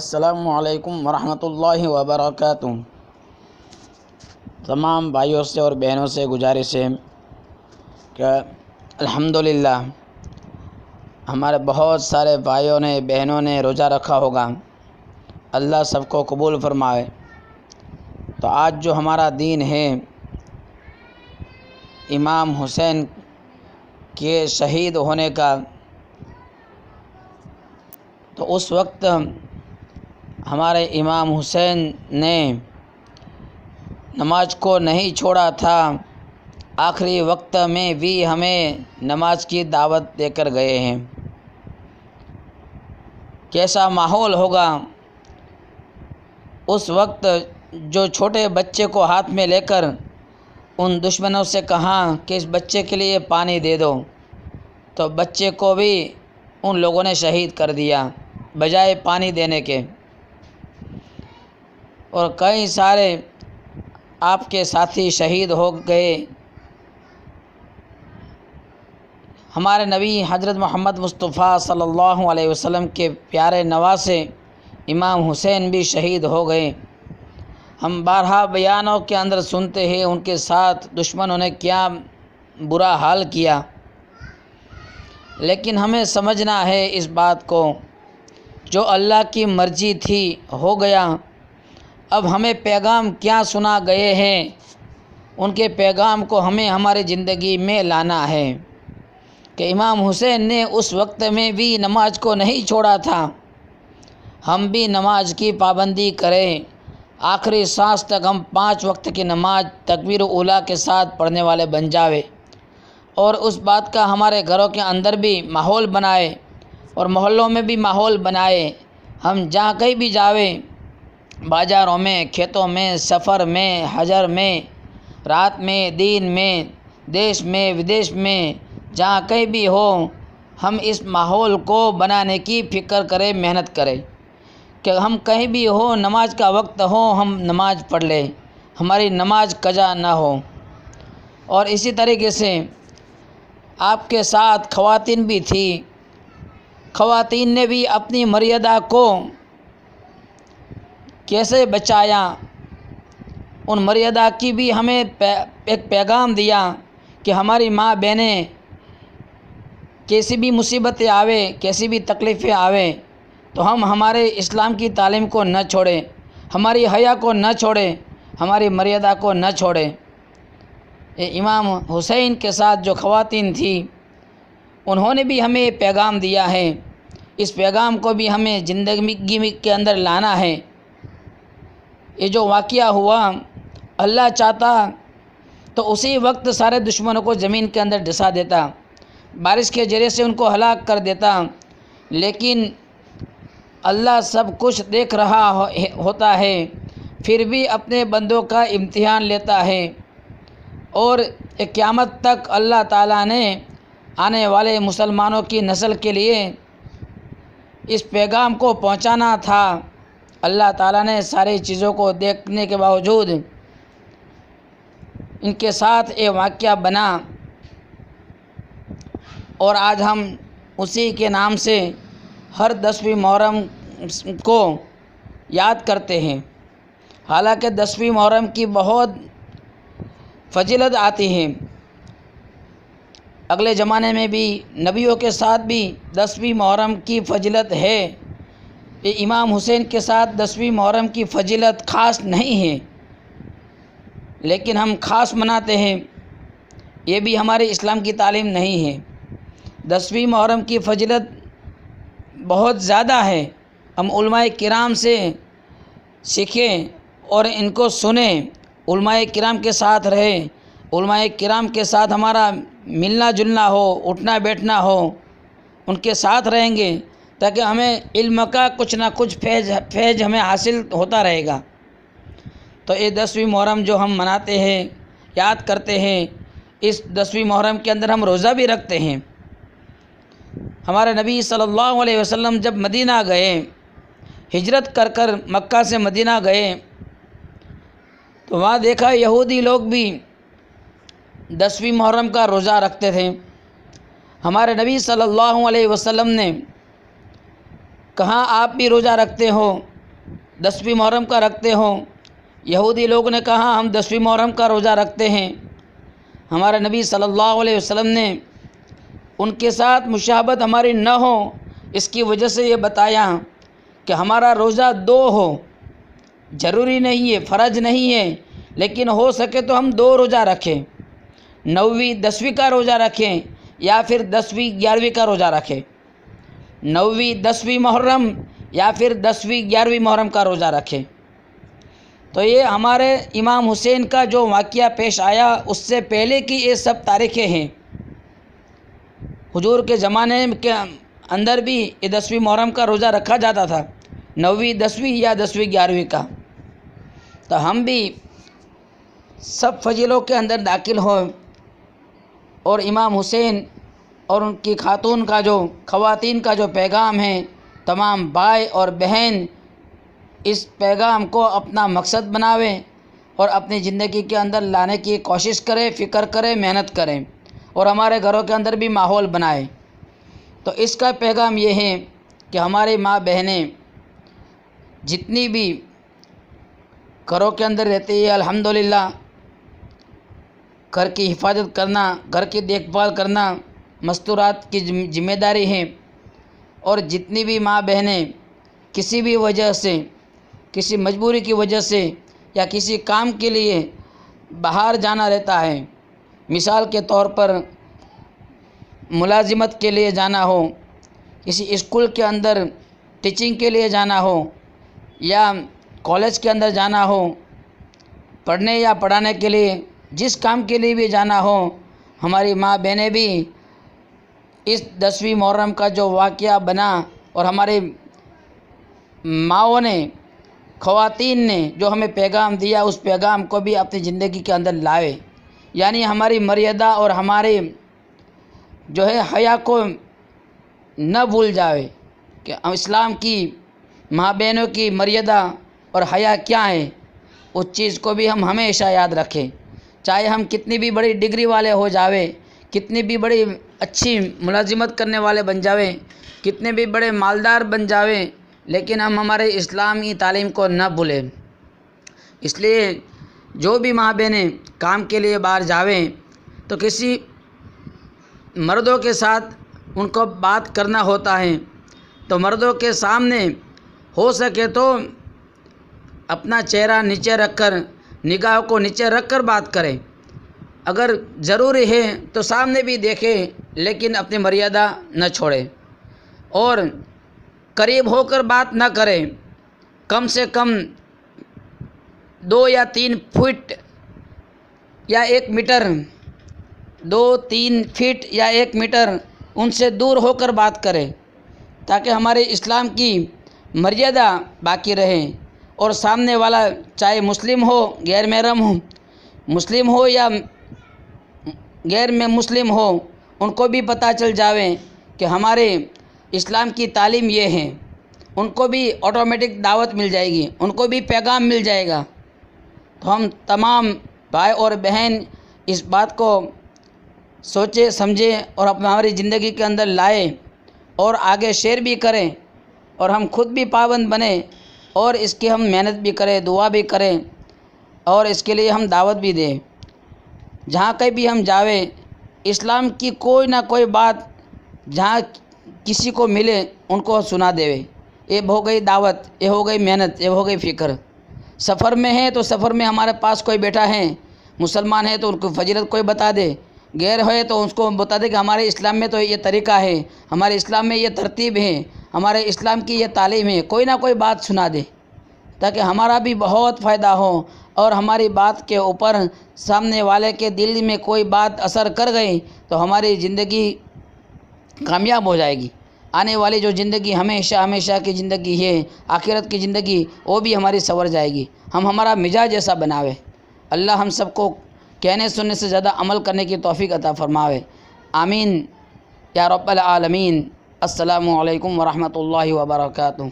السلام علیکم ورحمۃ اللہ وبرکاتہ۔ تمام بھائیوں سے اور بہنوں سے گزارش ہے کہ الحمدللہ ہمارے بہت سارے بھائیوں نے بہنوں نے روزہ رکھا ہوگا، اللہ سب کو قبول فرمائے۔ تو آج جو ہمارا دین ہے، امام حسین کے شہید ہونے کا، تو اس وقت ہمارے امام حسین نے نماز کو نہیں چھوڑا تھا، آخری وقت میں بھی ہمیں نماز کی دعوت دے کر گئے ہیں۔ کیسا ماحول ہوگا اس وقت، جو چھوٹے بچے کو ہاتھ میں لے کر ان دشمنوں سے کہا کہ اس بچے کے لیے پانی دے دو، تو بچے کو بھی ان لوگوں نے شہید کر دیا بجائے پانی دینے کے۔ اور کئی سارے آپ کے ساتھی شہید ہو گئے۔ ہمارے نبی حضرت محمد مصطفیٰ صلی اللہ علیہ وسلم کے پیارے نواسے امام حسین بھی شہید ہو گئے۔ ہم بارہا بیانوں کے اندر سنتے ہیں ان کے ساتھ دشمنوں نے کیا برا حال کیا، لیکن ہمیں سمجھنا ہے اس بات کو، جو اللہ کی مرضی تھی ہو گیا۔ اب ہمیں پیغام کیا سنا گئے ہیں، ان کے پیغام کو ہمیں ہماری زندگی میں لانا ہے کہ امام حسین نے اس وقت میں بھی نماز کو نہیں چھوڑا تھا، ہم بھی نماز کی پابندی کریں، آخری سانس تک ہم 5 وقت کی نماز تکبیر اولیٰ کے ساتھ پڑھنے والے بن جاوے، اور اس بات کا ہمارے گھروں کے اندر بھی ماحول بنائے اور محلوں میں بھی ماحول بنائے۔ ہم جہاں کہیں بھی جاویں، بازاروں میں، کھیتوں میں، سفر میں، حجر میں، رات میں، دین میں، دیش میں، ودیش میں، جہاں کہیں بھی ہو، ہم اس ماحول کو بنانے کی فکر کریں، محنت کریں کہ ہم کہیں بھی ہو، نماز کا وقت ہو، ہم نماز پڑھ لیں، ہماری نماز قضا نہ ہو۔ اور اسی طریقے سے آپ کے ساتھ خواتین بھی تھی، خواتین نے بھی اپنی مریادہ کو کیسے بچایا، ان مریادہ کی بھی ہمیں ایک پیغام دیا کہ ہماری ماں بہنیں کیسی بھی مصیبتیں آوے، کیسی بھی تکلیفیں آویں، تو ہم ہمارے اسلام کی تعلیم کو نہ چھوڑیں، ہماری حیا کو نہ چھوڑیں، ہماری مریادہ کو نہ چھوڑیں۔ امام حسین کے ساتھ جو خواتین تھیں، انہوں نے بھی ہمیں پیغام دیا ہے، اس پیغام کو بھی ہمیں زندگی کے اندر لانا ہے۔ یہ جو واقعہ ہوا، اللہ چاہتا تو اسی وقت سارے دشمنوں کو زمین کے اندر ڈسا دیتا، بارش کے ذریعے سے ان کو ہلاک کر دیتا، لیکن اللہ سب کچھ دیکھ رہا ہوتا ہے، پھر بھی اپنے بندوں کا امتحان لیتا ہے، اور قیامت تک اللہ تعالیٰ نے آنے والے مسلمانوں کی نسل کے لیے اس پیغام کو پہنچانا تھا۔ اللہ تعالیٰ نے ساری چیزوں کو دیکھنے کے باوجود ان کے ساتھ یہ واقعہ بنا، اور آج ہم اسی کے نام سے ہر 10ویں محرم کو یاد کرتے ہیں۔ حالانکہ 10ویں محرم کی بہت فضیلت آتی ہے، اگلے زمانے میں بھی نبیوں کے ساتھ بھی 10ویں محرم کی فضیلت ہے۔ یہ امام حسین کے ساتھ 10ویں محرم کی فضیلت خاص نہیں ہے، لیکن ہم خاص مناتے ہیں، یہ بھی ہمارے اسلام کی تعلیم نہیں ہے۔ 10ویں محرم کی فضیلت بہت زیادہ ہے، ہم علماء کرام سے سیکھیں اور ان کو سنیں، علماء کرام کے ساتھ رہیں، علماء کرام کے ساتھ ہمارا ملنا جلنا ہو، اٹھنا بیٹھنا ہو، ان کے ساتھ رہیں گے تاکہ ہمیں علم کا کچھ نہ کچھ فیض ہمیں حاصل ہوتا رہے گا۔ تو یہ 10ویں محرم جو ہم مناتے ہیں، یاد کرتے ہیں، اس 10ویں محرم کے اندر ہم روزہ بھی رکھتے ہیں۔ ہمارے نبی صلی اللہ علیہ وسلم جب مدینہ گئے، ہجرت کر کر مکہ سے مدینہ گئے، تو وہاں دیکھا یہودی لوگ بھی 10ویں محرم کا روزہ رکھتے تھے۔ ہمارے نبی صلی اللہ علیہ وسلم نے کہا آپ بھی روزہ رکھتے ہو؟ 10ویں محرم کا رکھتے ہوں۔ یہودی لوگوں نے کہا ہم 10ویں محرم کا روزہ رکھتے ہیں۔ ہمارے نبی صلی اللہ علیہ وسلم نے ان کے ساتھ مشابہت ہماری نہ ہو، اس کی وجہ سے یہ بتایا کہ ہمارا روزہ 2 ہو، ضروری نہیں ہے، فرض نہیں ہے، لیکن ہو سکے تو ہم 2 روزہ رکھیں، 9ویں 10ویں کا روزہ رکھیں یا پھر 10ویں 11ویں کا روزہ رکھیں، 9ویں 10ویں محرم یا پھر 10ویں 11ویں محرم کا روزہ رکھیں۔ تو یہ ہمارے امام حسین کا جو واقعہ پیش آیا اس سے پہلے کی یہ سب تاریخیں ہیں۔ حضور کے زمانے کے اندر بھی یہ 10ویں محرم کا روزہ رکھا جاتا تھا، 9ویں 10ویں یا 10ویں 11ویں کا۔ تو ہم بھی سب فضیلوں کے اندر داخل ہوں اور امام حسین اور ان کی خاتون کا جو خواتین کا جو پیغام ہے، تمام بھائی اور بہن اس پیغام کو اپنا مقصد بناویں اور اپنی زندگی کے اندر لانے کی کوشش کریں، فکر کریں، محنت کریں اور ہمارے گھروں کے اندر بھی ماحول بنائیں۔ تو اس کا پیغام یہ ہے کہ ہماری ماں بہنیں جتنی بھی گھروں کے اندر رہتی ہے، الحمدللہ گھر کی حفاظت کرنا، گھر کی دیکھ بھال کرنا مستورات کی ذمہ داری ہے، اور جتنی بھی ماں بہنیں کسی بھی وجہ سے، کسی مجبوری کی وجہ سے یا کسی کام کے لیے باہر جانا رہتا ہے، مثال کے طور پر ملازمت کے لیے جانا ہو، کسی اسکول کے اندر ٹیچنگ کے لیے جانا ہو یا کالج کے اندر جانا ہو، پڑھنے یا پڑھانے کے لیے، جس کام کے لیے بھی جانا ہو، ہماری ماں بہنیں بھی اس 10ویں محرم کا جو واقعہ بنا اور ہمارے ماؤں نے، خواتین نے جو ہمیں پیغام دیا، اس پیغام کو بھی اپنی زندگی کے اندر لائے، یعنی ہماری مریادہ اور ہمارے جو ہے حیا کو نہ بھول جاوے کہ اسلام کی ماں بہنوں کی مریادہ اور حیا کیا ہے، اس چیز کو بھی ہم ہمیشہ یاد رکھیں۔ چاہے ہم کتنی بھی بڑی ڈگری والے ہو جاوے، کتنی بھی بڑی اچھی ملازمت کرنے والے بن جاویں، کتنے بھی بڑے مالدار بن جاویں، لیکن ہم ہمارے اسلامی تعلیم کو نہ بھولیں۔ اس لیے جو بھی ماں بہنیں کام کے لیے باہر جاویں تو کسی مردوں کے ساتھ ان کو بات کرنا ہوتا ہے تو مردوں کے سامنے ہو سکے تو اپنا چہرہ نیچے رکھ کر، نگاہ کو نیچے رکھ کر بات کریں، اگر ضروری ہے تو سامنے بھی دیکھیں لیکن اپنی مریادہ نہ چھوڑیں، اور قریب ہو کر بات نہ کریں، کم سے کم 2 یا 3 فٹ یا 1 میٹر، 2-3 فٹ یا 1 میٹر ان سے دور ہو کر بات کریں تاکہ ہمارے اسلام کی مریادہ باقی رہے، اور سامنے والا چاہے مسلم ہو، غیر محرم ہو، مسلم ہو یا غیر میں مسلم ہو، ان کو بھی پتہ چل جاویں کہ ہمارے اسلام کی تعلیم یہ ہے، ان کو بھی آٹومیٹک دعوت مل جائے گی، ان کو بھی پیغام مل جائے گا۔ تو ہم تمام بھائی اور بہن اس بات کو سوچیں، سمجھیں اور ہماری زندگی کے اندر لائیں اور آگے شیئر بھی کریں، اور ہم خود بھی پابند بنیں اور اس کی ہم محنت بھی کریں، دعا بھی کریں اور اس کے لیے ہم دعوت بھی دیں۔ جہاں کہیں بھی ہم جاویں، اسلام کی کوئی نہ کوئی بات جہاں کسی کو ملے ان کو سنا دے، یہ ہو گئی دعوت، یہ ہو گئی محنت، یہ ہو گئی فکر۔ سفر میں ہے تو سفر میں ہمارے پاس کوئی بیٹھا ہے، مسلمان ہے تو ان کو فضیلت کوئی بتا دے، غیر ہے تو اس کو بتا دے کہ ہمارے اسلام میں تو یہ طریقہ ہے، ہمارے اسلام میں یہ ترتیب ہے، ہمارے اسلام کی یہ تعلیم ہے، کوئی نہ کوئی بات سنا دے تاکہ ہمارا بھی بہت فائدہ ہو، اور ہماری بات کے اوپر سامنے والے کے دل میں کوئی بات اثر کر گئی تو ہماری زندگی کامیاب ہو جائے گی۔ آنے والی جو زندگی ہمیشہ ہمیشہ کی زندگی ہے، آخرت کی زندگی، وہ بھی ہماری سنور جائے گی، ہم ہمارا مزاج ایسا بناوے۔ اللہ ہم سب کو کہنے سننے سے زیادہ عمل کرنے کی توفیق عطا فرماوے، آمین یا رب العالمین۔ السلام علیکم ورحمۃ اللہ وبرکاتہ۔